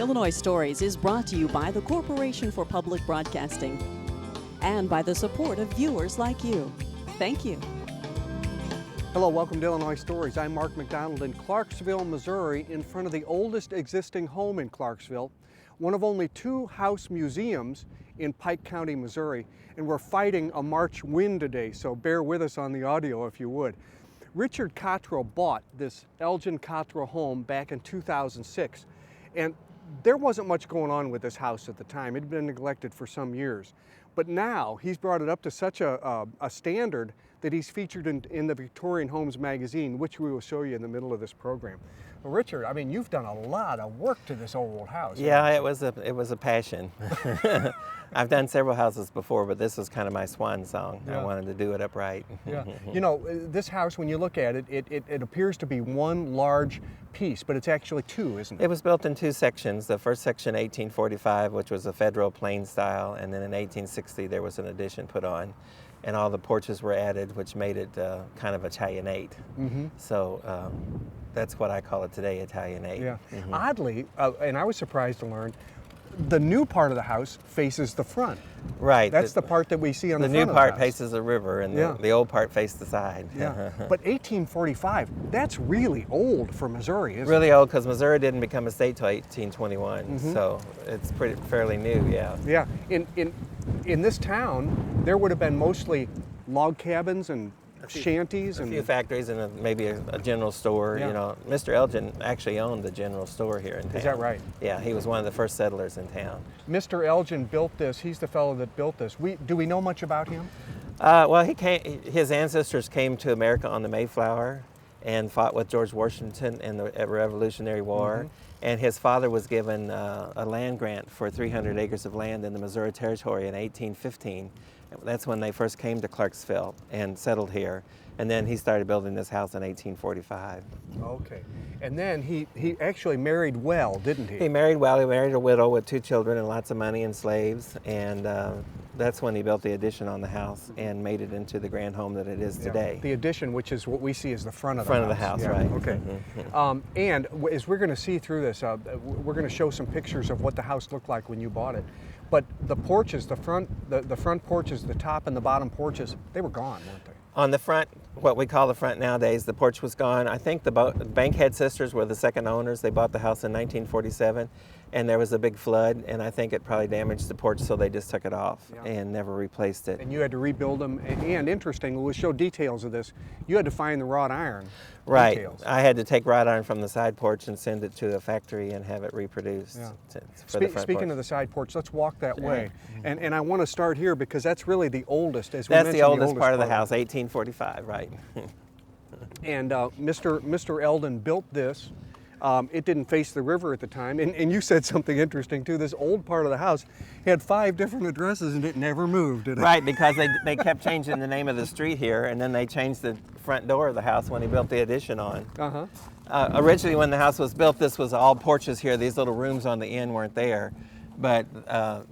Illinois Stories is brought to you by the Corporation for Public Broadcasting and by the support of viewers like you. Thank you. Hello, welcome to Illinois Stories. I'm Mark McDonald in Clarksville, Missouri, in front of the oldest existing home in Clarksville, one of only 2 house museums in Pike County, Missouri, and we're fighting a March wind today, so bear with us on the audio if you would. Richard Cottrell bought this Elgin Cottrell home back in 2006, and there wasn't much going on with this house at the time. It had been neglected for some years. But now he's brought it up to such a standard that he's featured in the Victorian Homes magazine, which we will show you in the middle of this program. Well, Richard, I mean, you've done a lot of work to this old house. Yeah, it was a passion. I've done several houses before, but this was kind of my swan song. Yeah. I wanted to do it upright. Yeah. You know, this house, when you look at it, it appears to be one large piece, but it's actually 2, isn't it? It was built in 2 sections. The first section, 1845, which was a federal plain style, and then in 1860 there was an addition put on, and all the porches were added, which made it kind of Italianate. Mm-hmm. So that's what I call it today, Italianate. Yeah. Mm-hmm. Oddly, and I was surprised to learn, the new part of the house faces the front. Right. That's the part that we see on the front new of the part house. faces the river, and Yeah. the old part faced the side. Yeah. But 1845, that's really old for Missouri, isn't Really it? old, because Missouri didn't become a state till 1821, Mm-hmm. so it's fairly new, yeah. Yeah. In this town, there would have been mostly log cabins and shanties A and few factories and maybe a general store. Yeah. You know, Mr. Elgin actually owned the general store here in town. Is that right? Yeah, he was one of the first settlers in town. Mr. Elgin built this. He's the fellow that built this. Do we know much about him? Well, his ancestors came to America on the Mayflower and fought with George Washington in the Revolutionary War. Mm-hmm. And his father was given a land grant for 300 acres of land in the Missouri Territory in 1815. That's when they first came to Clarksville and settled here. And then he started building this house in 1845. Okay. And then he actually married well, didn't he? He married well. He married a widow with 2 children and lots of money and slaves. And that's when he built the addition on the house and made it into the grand home that it is today. The addition, which is what we see as the front of the house. Front of the house, Yeah, right. Okay. And as we're going to see through this, we're going to show some pictures of what the house looked like when you bought it. But the porches, the front porches, the top and the bottom porches, they were gone, weren't they? On the front, what we call the front nowadays, the porch was gone. I think the Bankhead sisters were the second owners. They bought the house in 1947, and there was a big flood, and I think it probably damaged the porch, so they just took it off and never replaced it. And you had to rebuild them. And interesting, we'll show details of this. You had to find the wrought iron Right. details. I had to take wrought iron from the side porch and send it to a factory and have it reproduced. Yeah. For the front Speaking porch. of the side porch, let's walk that way. And I want to start here because that's really the oldest. As we That's mentioned, the oldest part of the house, 1845, right. And Mr. Eldon built this. It didn't face the river at the time. And you said something interesting too. This old part of the house had 5 different addresses and it never moved, did it? Right, because they kept changing the name of the street here, and then they changed the front door of the house when he built the addition on. Uh-huh. Originally, when the house was built, this was all porches here. These little rooms on the end weren't there. But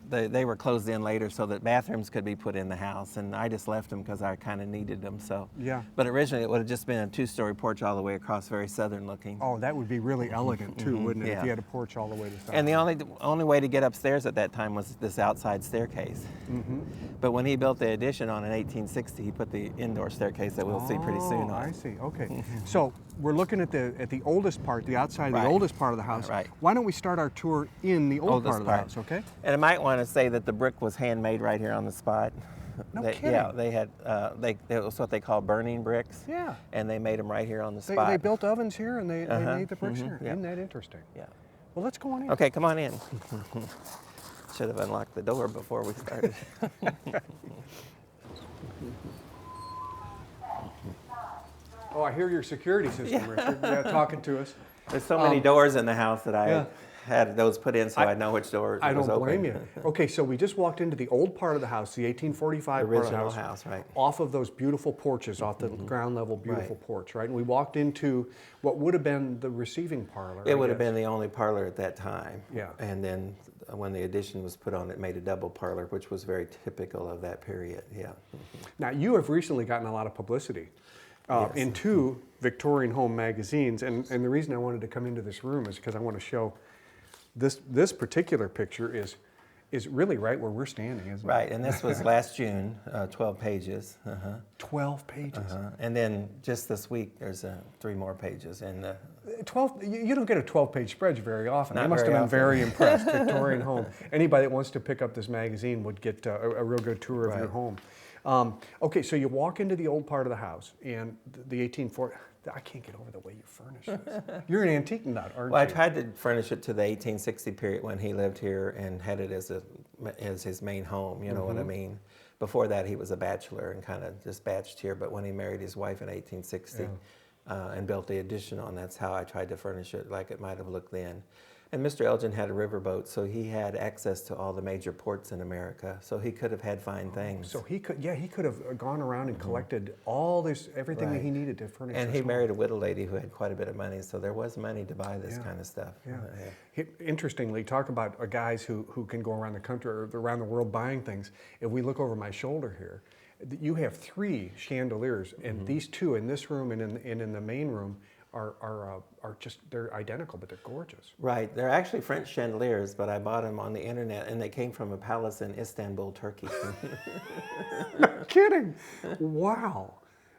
they were closed in later so that bathrooms could be put in the house, and I just left them because I kind of needed them. So. Yeah. But originally it would have just been a 2-story porch all the way across, very southern looking. Oh, that would be really elegant too, wouldn't it? If Yeah. you had a porch all the way to the side. And the only way to get upstairs at that time was this outside staircase. Mm-hmm. But when he built the addition on in 1860, he put the indoor staircase that we'll see pretty soon on. I see. Okay. So we're looking at the oldest part, the outside of the Right. oldest part of the house. Right. Why don't we start our tour in the old Oldest part of the part. house? Okay. And I might want to say that the brick was handmade right here on the spot. No Yeah, kidding. they had it was what they call burning bricks. Yeah. And they made them right here on the They spot. built ovens here and they made the bricks here. yeah. Isn't that interesting? Yeah. Well, let's go on in. Okay, come on in. Should have unlocked the door before we started. Oh, I hear your security system, Richard. Yeah, talking to us. There's so many doors in the house that I Yeah. had those put in so I know which door I was don't open. blame you. Okay, so we just walked into the old part of the house, the 1845 part of the Original house. house, right. Off of those beautiful porches, off the ground level beautiful porch, right? And we walked into what would have been the receiving parlor. It I would have guess. been the only parlor at that time. Yeah. And then when the addition was put on, it made a double parlor, which was very typical of that period. Yeah. Now, you have recently gotten a lot of publicity in 2 Victorian home magazines, and the reason I wanted to come into this room is because I want to show This particular picture is really right where we're standing, isn't it? Right, and this was last June, 12 pages. 12 pages. And then just this week, there's 3 more pages. And 12. You don't get a 12-page spread very often. Not They must very have been often. very impressed. Victorian home. Anybody that wants to pick up this magazine would get a real good tour of your home. Okay, so you walk into the old part of the house, and the 1840. I can't get over the way you furnish this. You're an antique nut, aren't well, I you? tried to furnish it to the 1860 period when he lived here and had it as his main home. You know what I mean? Before that, he was a bachelor and kind of just batched here. But when he married his wife in 1860 and built the addition on, that's how I tried to furnish it like it might have looked then. And Mr. Elgin had a riverboat, so he had access to all the major ports in America. So he could have had fine things. So he could have gone around and collected everything that he needed to furnish. And his he home. married a widow lady who had quite a bit of money, so there was money to buy this kind of stuff. Interestingly, talk about guys who can go around the country or around the world buying things. If we look over my shoulder here, you have 3 chandeliers, and these 2 in this room and in the main room are just, they're identical, but they're gorgeous. Right, they're actually French chandeliers, but I bought them on the internet, and they came from a palace in Istanbul, Turkey. No kidding! Wow.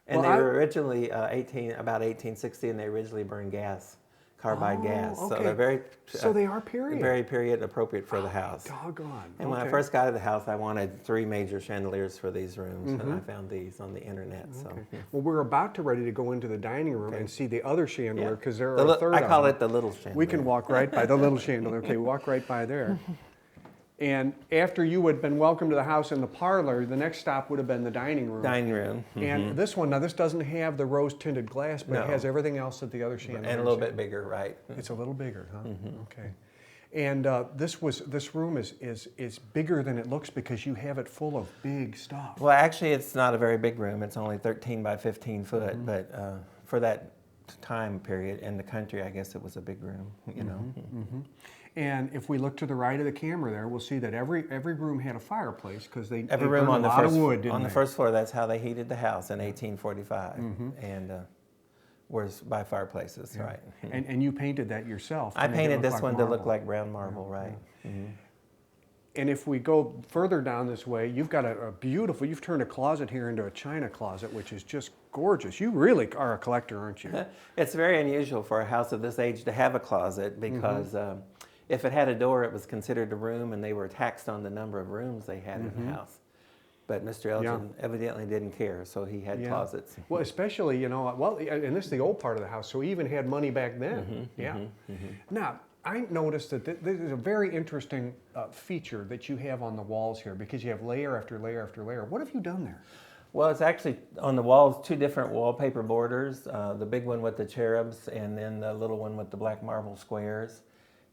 And they were originally about 1860, and they originally burned gas, carbide gas. Okay. So they're very, so they are period. very period appropriate for the house. Doggone. And when I first got to the house, I wanted 3 major chandeliers for these rooms, and I found these on the internet. So, Well, we're about to ready to go into the dining room and see the other chandelier because there are The a third. I call of it the little chandelier. We can walk right by the little chandelier. Okay, walk right by there. And after you had been welcomed to the house in the parlor, the next stop would have been the dining room. Dining room. And this one, now this doesn't have the rose-tinted glass, but it has everything else that the other chandelier. And a little bit bigger, right? It's a little bigger, huh? Okay. And this room is bigger than it looks because you have it full of big stuff. Well, actually, it's not a very big room. It's only 13 by 15 foot, but for that time period in the country, I guess it was a big room, you know. And if we look to the right of the camera there, we'll see that every room had a fireplace because they Every burned room on a the lot first of wood, didn't on the they? first floor. That's how they heated the house in 1845, and was by fireplaces, right? And you painted that yourself. to I make it painted look this like one to look marble. like brown marble, right? And if we go further down this way, you've got a beautiful, you've turned a closet here into a china closet, which is just gorgeous. You really are a collector, aren't you? It's very unusual for a house of this age to have a closet because if it had a door, it was considered a room, and they were taxed on the number of rooms they had in the house. But Mr. Elgin evidently didn't care, so he had closets. Well, especially, and this is the old part of the house, so he even had money back then. Now, I noticed that this is a very interesting feature that you have on the walls here because you have layer after layer after layer. What have you done there? Well, it's actually on the walls 2 different wallpaper borders, the big one with the cherubs and then the little one with the black marble squares.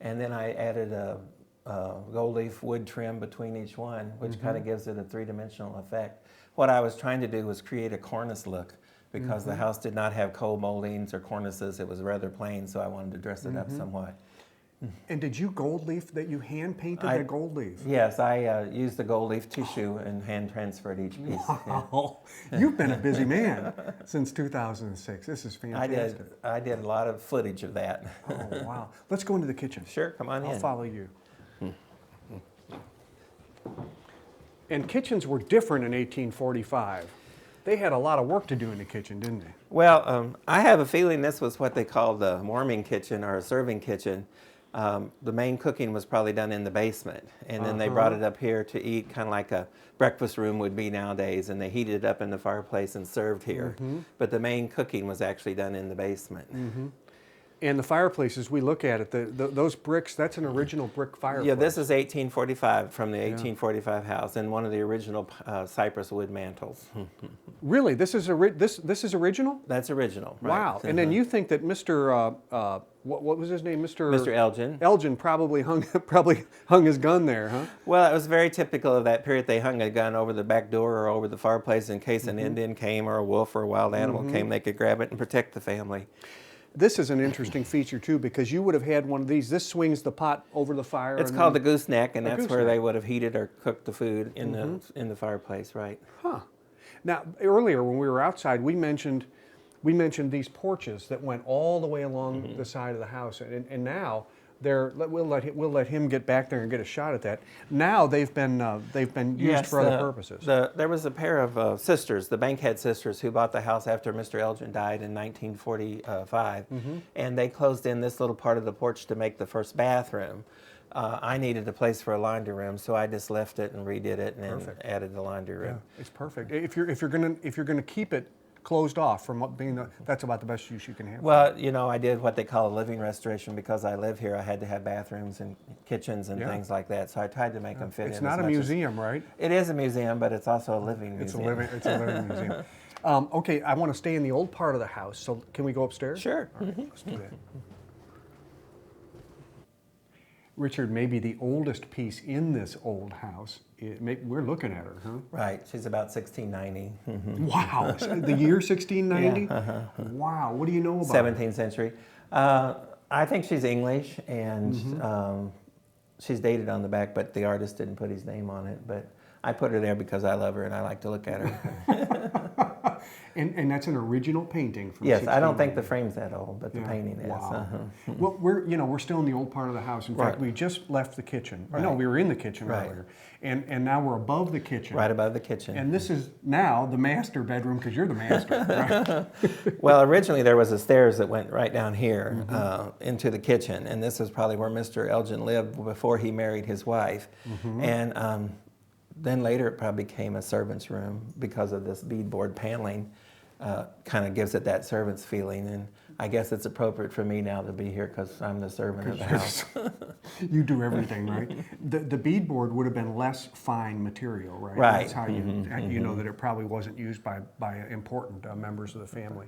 And then I added a gold leaf wood trim between each one, which kind of gives it a 3-dimensional effect. What I was trying to do was create a cornice look because the house did not have coal moldings or cornices. It was rather plain, so I wanted to dress it up somewhat. And did you gold leaf that you hand painted that gold leaf? Yes, I used the gold leaf tissue and hand transferred each piece. Wow. You've been a busy man since 2006. This is fantastic. I did a lot of footage of that. Oh, wow. Let's go into the kitchen. Sure, come on in. I'll follow you. And kitchens were different in 1845. They had a lot of work to do in the kitchen, didn't they? Well, I have a feeling this was what they called a warming kitchen or a serving kitchen. The main cooking was probably done in the basement, and then they brought it up here to eat, kind of like a breakfast room would be nowadays, and they heated it up in the fireplace and served here. But the main cooking was actually done in the basement. And the fireplaces, we look at it, those bricks, that's an original brick fireplace. Yeah, this is 1845 from the 1845 house, and one of the original cypress wood mantles. Really? This is original? That's original. Right? Wow. And then you think that Mr. What was his name? Mr. Elgin. Elgin probably hung his gun there, huh? Well, it was very typical of that period. They hung a gun over the back door or over the fireplace in case an Indian came or a wolf or a wild animal came. They could grab it and protect the family. This is an interesting feature too because you would have had one of these. This swings the pot over the fire. It's called the gooseneck, and that's where they would have heated or cooked the food in the fireplace, right? Huh. Now, earlier when we were outside, we mentioned these porches that went all the way along the side of the house, and now we'll let him get back there and get a shot at that. Now they've been used for other purposes. There was a pair of sisters, the Bankhead sisters, who bought the house after Mr. Elgin died in 1945, and they closed in this little part of the porch to make the first bathroom. I needed a place for a laundry room, so I just left it and redid it and then added the laundry room. Yeah, it's perfect. If you're gonna keep it closed off from being that's about the best use you can have. Well, you know, I did what they call a living restoration because I live here. I had to have bathrooms and kitchens and things like that, so I tried to make them fit in. It's not a museum, right? It is a museum, but it's also a living museum. It's a living museum. Okay, I want to stay in the old part of the house, so can we go upstairs? Sure. All right, let's do that. Richard, maybe the oldest piece in this old house, we're looking at her, huh? Right, she's about 1690. Wow, the year 1690? Yeah, wow, what do you know about 17th century. I think she's English, and she's dated on the back, but the artist didn't put his name on it. But I put her there because I love her and I like to look at her. And that's an original painting from Yes, I don't think the frame's that old, but the Yeah. painting is. Wow. Well, we're still in the old part of the house. In fact, we just left the kitchen. Or no, we were in the kitchen earlier, and now we're above the kitchen. Right above the kitchen. And this is now the master bedroom because you're the master, right? Well, originally there was a stairs that went right down here into the kitchen, and this is probably where Mr. Elgin lived before he married his wife. And then later it probably became a servant's room because of this beadboard paneling. Kind of gives it that servant's feeling, and I guess it's appropriate for me now to be here because I'm the servant of the house. You do everything, right? The beadboard would have been less fine material, right? Right. That's how you know that it probably wasn't used by important members of the family.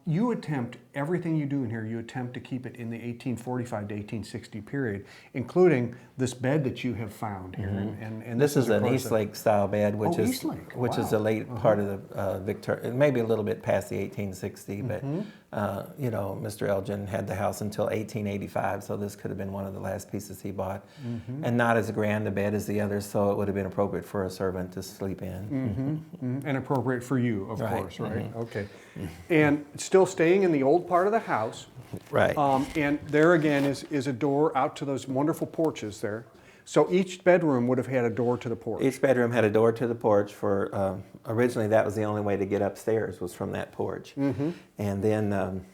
You attempt, everything you do in here, you attempt to keep it in the 1845 to 1860 period, including this bed that you have found here. And this is an Eastlake style bed, which is Eastlake. which is a late part of the Victoria, maybe a little bit past the 1860, but you know, Mr. Elgin had the house until 1885, so this could have been one of the last pieces he bought, and not as grand a bed as the others, so it would have been appropriate for a servant to sleep in. And appropriate for you, of course, right? Okay. And still staying in the old part of the house. Right. And there again is a door out to those wonderful porches there. So each bedroom would have had a door to the porch. Each bedroom had a door to the porch. For originally, that was the only way to get upstairs was from that porch, and then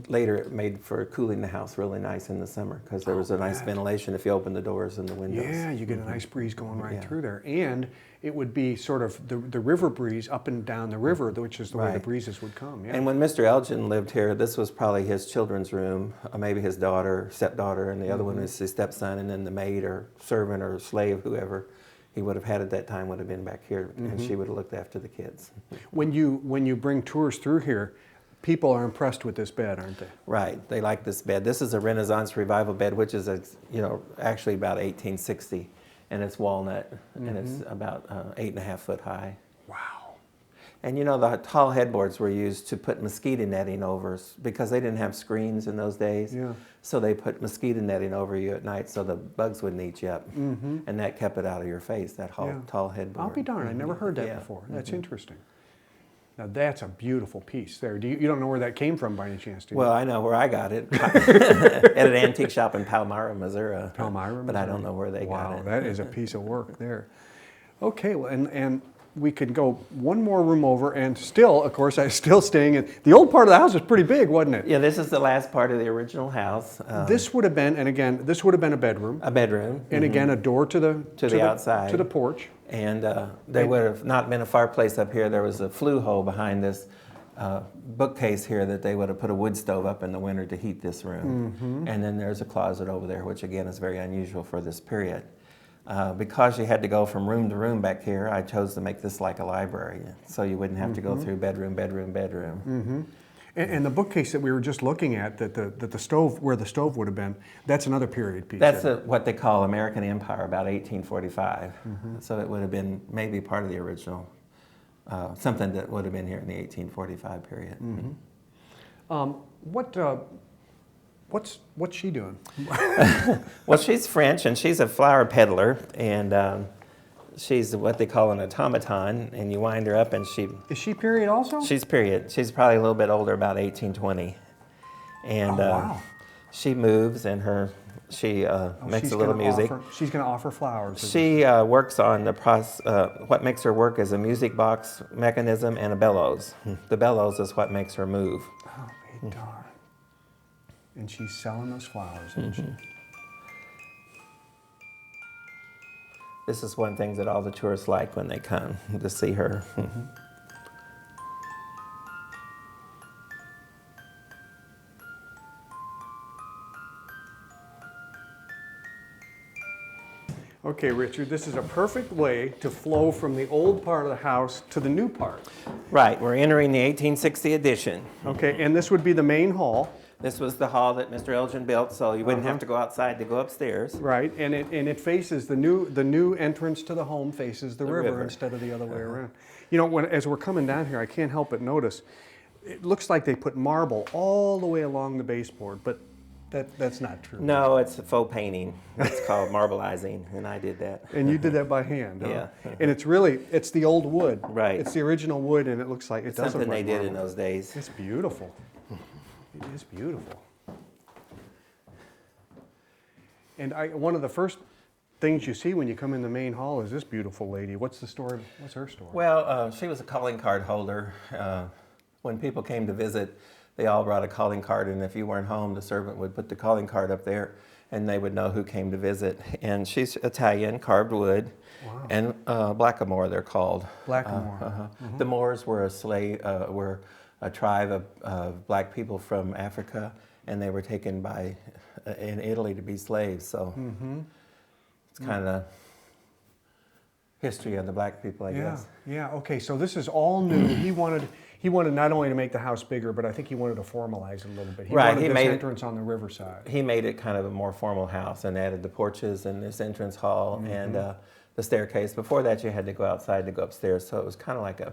later it made for cooling the house really nice in the summer because there was a nice ventilation if you open the doors and the windows. Yeah, you get a nice breeze going right through there, and it would be sort of the river breeze up and down the river, which is the way the breezes would come. Yeah. And when Mr. Elgin lived here, this was probably his children's room, maybe his daughter, stepdaughter, and the other one was his stepson, and then the maid or servant or slave, whoever he would have had at that time would have been back here, and she would have looked after the kids. When you bring tours through here, people are impressed with this bed, aren't they? Right, they like this bed. This is a Renaissance revival bed, which is actually about 1860. And it's walnut, and it's about 8.5 foot high. Wow. And you know, the tall headboards were used to put mosquito netting over, because they didn't have screens in those days. Yeah. So they put mosquito netting over you at night so the bugs wouldn't eat you up. And that kept it out of your face, that tall headboard. I'll be darned, I never heard that before. That's interesting. Now that's a beautiful piece there. You don't know where that came from by any chance, do you? Well, I know where I got it. At an antique shop in Palmyra, Missouri. But I don't know where they got it. Wow, that is a piece of work there. Okay, well, and we could go one more room over, and still, of course, I'm still staying in, the old part of the house is pretty big, wasn't it? Yeah, this is the last part of the original house. This would have been, and again, this would have been a bedroom. A bedroom. And again, a door to the outside. To the porch. And there would have not been a fireplace up here. There was a flue hole behind this bookcase here that they would have put a wood stove up in the winter to heat this room. And then there's a closet over there, which again is very unusual for this period. Because you had to go from room to room back here, I chose to make this like a library, so you wouldn't have to go through bedroom, bedroom, bedroom. And the bookcase that we were just looking at, that the stove, where the stove would have been, that's another period piece. That's what they call American Empire, about 1845. So it would have been maybe part of the original, something that would have been here in the 1845 period. What's she doing? Well, she's French, and she's a flower peddler, and she's what they call an automaton, and you wind her up and she... Is she period also? She's period. She's probably a little bit older, about 1820. And wow. She moves and she makes a little music. She's going to offer flowers. She works on the what makes her work is a music box mechanism and a bellows. The bellows is what makes her move. Oh, be darn. And she's selling those flowers, isn't she? This is one thing that all the tourists like when they come to see her. Okay, Richard, this is a perfect way to flow from the old part of the house to the new part. Right, we're entering the 1860 edition. Okay, and this would be the main hall. This was the hall that Mr. Elgin built, so you wouldn't have to go outside to go upstairs. Right, and it faces the new entrance to the home faces the river instead of the other way around. You know, as we're coming down here, I can't help but notice it looks like they put marble all the way along the baseboard, but that's not true. No, it's a faux painting. It's called marbleizing, and I did that. And you did that by hand, huh? Yeah. And it's the old wood. Right. It's the original wood, and it looks like it does look Something like they did marble. in those days. It's beautiful. It is beautiful. And one of the first things you see when you come in the main hall is this beautiful lady. What's the story? What's her story? Well, she was a calling card holder. When people came to visit, they all brought a calling card, and if you weren't home, the servant would put the calling card up there, and they would know who came to visit. And she's Italian, carved wood, and blackamoor they're called. Blackamoor. The Moors were were a tribe of black people from Africa, and they were taken in Italy to be slaves. So it's kind of history of the black people, I guess. Yeah. Okay. So this is all new. He wanted not only to make the house bigger, but I think he wanted to formalize it a little bit. He wanted this entrance on the riverside. He made it kind of a more formal house and added the porches and this entrance hall and the staircase. Before that, you had to go outside to go upstairs, so it was kind of like a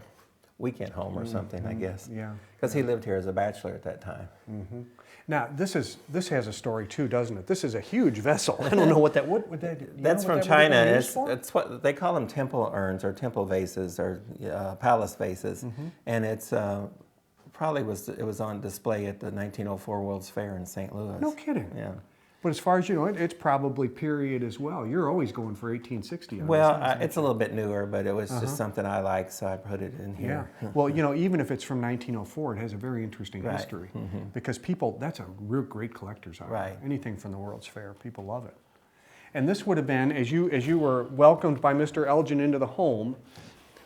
weekend home or something, I guess. Yeah. Because he lived here as a bachelor at that time. Now this has a story too, doesn't it? This is a huge vessel. I don't know what that would. That's from China. It's what they call them, temple urns or temple vases or palace vases, and it's probably was on display at the 1904 World's Fair in St. Louis. No kidding. Yeah. But as far as you know, it's probably period as well. You're always going for 1860. Well, it's a little bit newer, but it was just something I liked, so I put it in here. Yeah. Well, you know, even if it's from 1904, it has a very interesting history because that's a real great collector's item. Right. Anything from the World's Fair, people love it. And this would have been, as you were welcomed by Mr. Elgin into the home,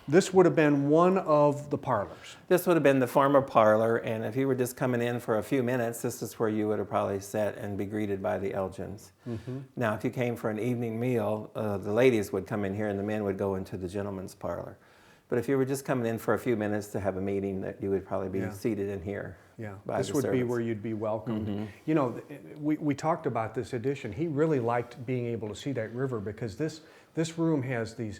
this would have been one of the parlors. This would have been the former parlor, and if you were just coming in for a few minutes, this is where you would have probably sat and be greeted by the Elgins. Now, if you came for an evening meal, the ladies would come in here and the men would go into the gentleman's parlor. But if you were just coming in for a few minutes to have a meeting, that you would probably be seated in here. Yeah, by this the would be servants. where you'd be welcomed. You know, we talked about this addition. He really liked being able to see that river because this room has these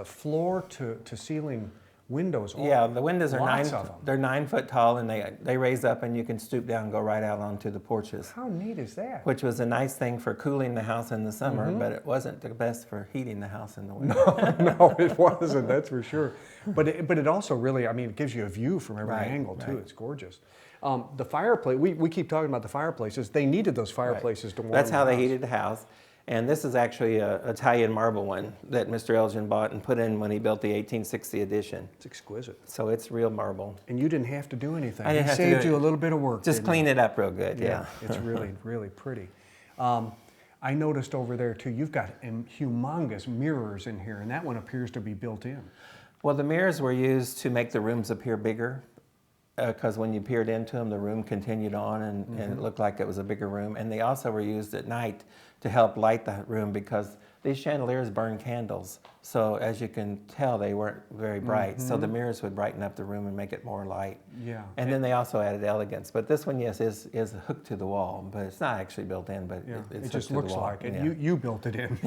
floor to ceiling windows. Yeah, the windows are they're 9 foot tall, and they raise up, and you can stoop down and go right out onto the porches. How neat is that? Which was a nice thing for cooling the house in the summer, but it wasn't the best for heating the house in the winter. No, it wasn't. That's for sure. But it also really, I mean, it gives you a view from every angle too. It's gorgeous. The fireplace. We keep talking about the fireplaces. They needed those fireplaces to warm. That's how the they house. heated the house. And this is actually an Italian marble one that Mr. Elgin bought and put in when he built the 1860 edition. It's exquisite. So it's real marble. And you didn't have to do anything. I didn't have to saved do you it. a little bit of work. Just clean it up real good, yeah. It's really, really pretty. I noticed over there too, you've got humongous mirrors in here, and that one appears to be built in. Well, the mirrors were used to make the rooms appear bigger, because when you peered into them, the room continued on, and it looked like it was a bigger room. And they also were used at night to help light the room because these chandeliers burn candles. So as you can tell, they weren't very bright. So the mirrors would brighten up the room and make it more light. Yeah. And then they also added elegance. But this one, yes, is hooked to the wall, but it's not actually built in, but it's it just hooked to looks the wall. like it. Yeah. You built it in.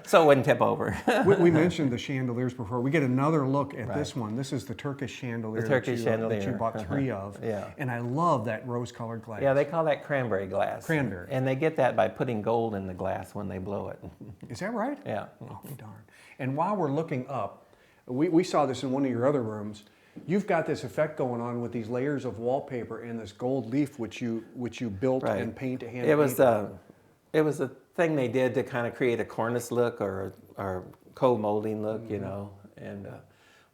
So it wouldn't tip over. we mentioned the chandeliers before. We get another look at this one. This is the Turkish chandelier, chandelier. that you bought 3 of. Yeah. And I love that rose-colored glass. Yeah, they call that cranberry glass. Cranberry. And they get that by putting gold in the glass when they blow it. Is that right? Yeah. Oh, darn. And while we're looking up, we saw this in one of your other rooms. You've got this effect going on with these layers of wallpaper and this gold leaf, which you built Right. and hand It was a thing they did to kind of create a cornice look or co-molding look, you know. And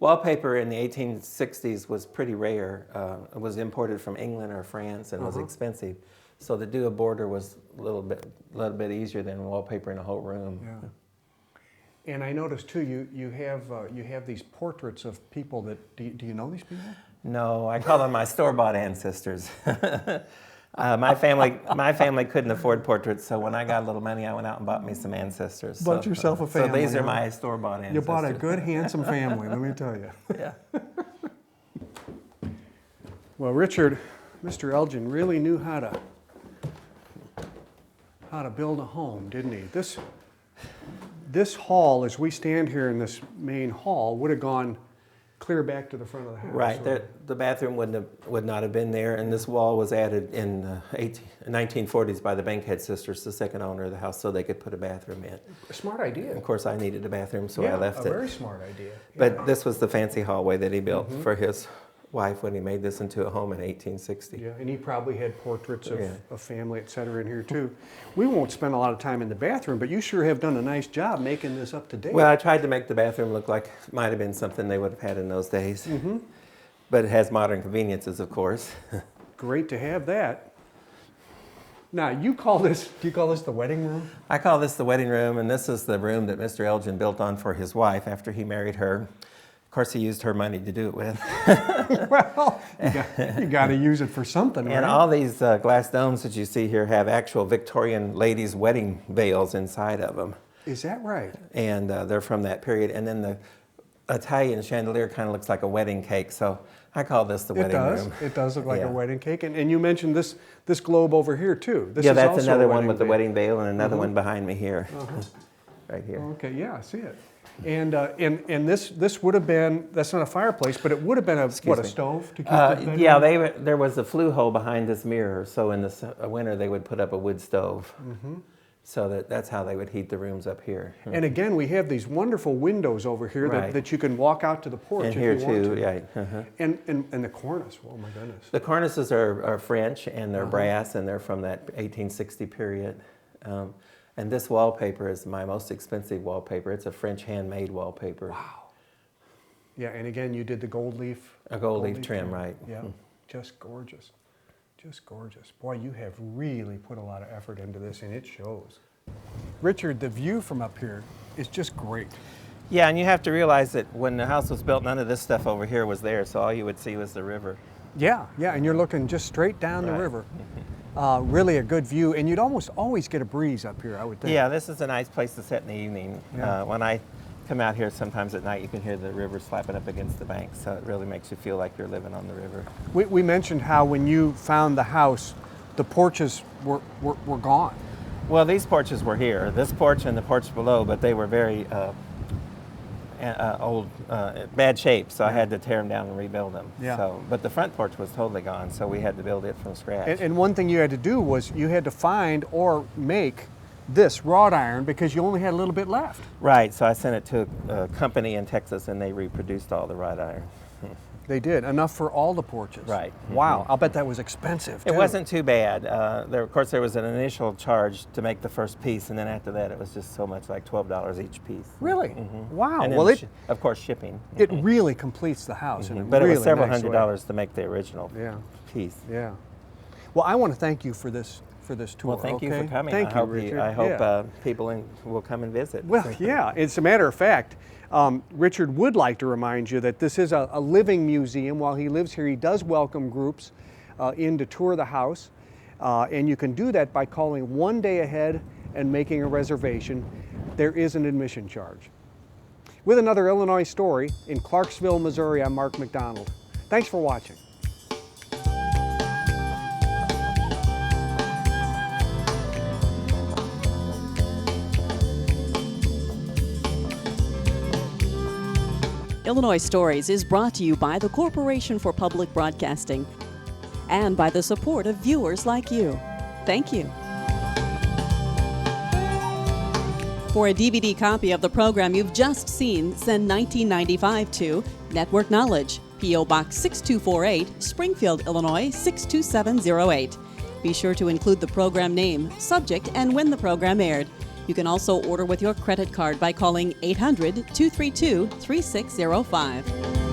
wallpaper in the 1860s was pretty rare. It was imported from England or France and was expensive. So to do a border was a little bit easier than wallpaper in a whole room. Yeah. And I noticed too, you have these portraits of people that, do you know these people? No, I call them my store-bought ancestors. My family couldn't afford portraits, so when I got a little money, I went out and bought me some ancestors. Bought yourself a family. So these are huh? my store-bought ancestors. You bought a good, handsome family, let me tell you. Yeah. Well, Richard, Mr. Elgin really knew how to build a home, didn't he? This hall, as we stand here in this main hall, would have gone clear back to the front of the house. Right. The bathroom would not have been there, and this wall was added in the 1940s by the Bankhead sisters, the second owner of the house, so they could put a bathroom in. A smart idea. Of course, I needed a bathroom, so Yeah, I left a it. very smart idea. But Yeah. this was the fancy hallway that he built for his wife when he made this into a home in 1860. Yeah, and he probably had portraits of, Yeah. of family, et cetera, in here too. We won't spend a lot of time in the bathroom, but you sure have done a nice job making this up to date. Well, I tried to make the bathroom look like it might have been something they would have had in those days. But it has modern conveniences, of course. Great to have that. Now, do you call this the wedding room? I call this the wedding room, and this is the room that Mr. Elgin built on for his wife after he married her. Of course, he used her money to do it with. Well, you got to use it for something, right? And all these glass domes that you see here have actual Victorian ladies' wedding veils inside of them. Is that right? And they're from that period. And then the Italian chandelier kind of looks like a wedding cake, so I call this the wedding room. It does look like Yeah. a wedding cake. And you mentioned this globe over here, too. This Yeah, is that's also another a one with the veil. wedding veil and another one behind me here, right here. Okay, yeah, I see it. And this would have been, that's not a fireplace, but it would have been a me. stove to keep the bedroom? Yeah, there was a flue hole behind this mirror, so in the winter they would put up a wood stove. So that's how they would heat the rooms up here. And again, we have these wonderful windows over here Right. that you can walk out to the porch And if here you want too, to. yeah. And the cornice, oh my goodness. The cornices are French and they're brass and they're from that 1860 period. And this wallpaper is my most expensive wallpaper. It's a French handmade wallpaper. Wow. Yeah, and again, you did the gold leaf. A gold leaf trim, right. Yeah, just gorgeous. Just gorgeous. Boy, you have really put a lot of effort into this, and it shows. Richard, the view from up here is just great. Yeah, and you have to realize that when the house was built, none of this stuff over here was there, so all you would see was the river. Yeah, and you're looking just straight down the Right. river. Really a good view, and you'd almost always get a breeze up here, I would think. Yeah, this is a nice place to sit in the evening. Yeah. When I come out here sometimes at night, you can hear the river slapping up against the bank, so it really makes you feel like you're living on the river. We mentioned how when you found the house, the porches were gone. Well, these porches were here, this porch and the porch below, but they were very old, bad shape, so I had to tear them down and rebuild them. Yeah. So, but the front porch was totally gone, so we had to build it from scratch. And one thing you had to do was you had to find or make this wrought iron because you only had a little bit left. Right, so I sent it to a company in Texas and they reproduced all the wrought iron. They did, enough for all the porches. Right. Wow, I'll bet that was expensive It too. wasn't too bad. Of course, there was an initial charge to make the first piece, and then after that, it was just so much, like $12 each piece. Really? Wow. And then Well, of course, shipping. it really completes the house in a But it really was several nice hundred way. dollars to make the original Yeah. piece. Yeah. Well, I want to thank you for this tour. Well, thank you okay? for coming. Thank I you, hope Richard. I hope Yeah. people will come and visit. Well, yeah. As a matter of fact, Richard would like to remind you that this is a living museum. While he lives here, he does welcome groups in to tour the house. And you can do that by calling one day ahead and making a reservation. There is an admission charge. With another Illinois story in Clarksville, Missouri, I'm Mark McDonald. Thanks for watching. Illinois Stories is brought to you by the Corporation for Public Broadcasting and by the support of viewers like you. Thank you. For a DVD copy of the program you've just seen, send $19.95 to Network Knowledge, P.O. Box 6248, Springfield, Illinois 62708. Be sure to include the program name, subject, and when the program aired. You can also order with your credit card by calling 800-232-3605.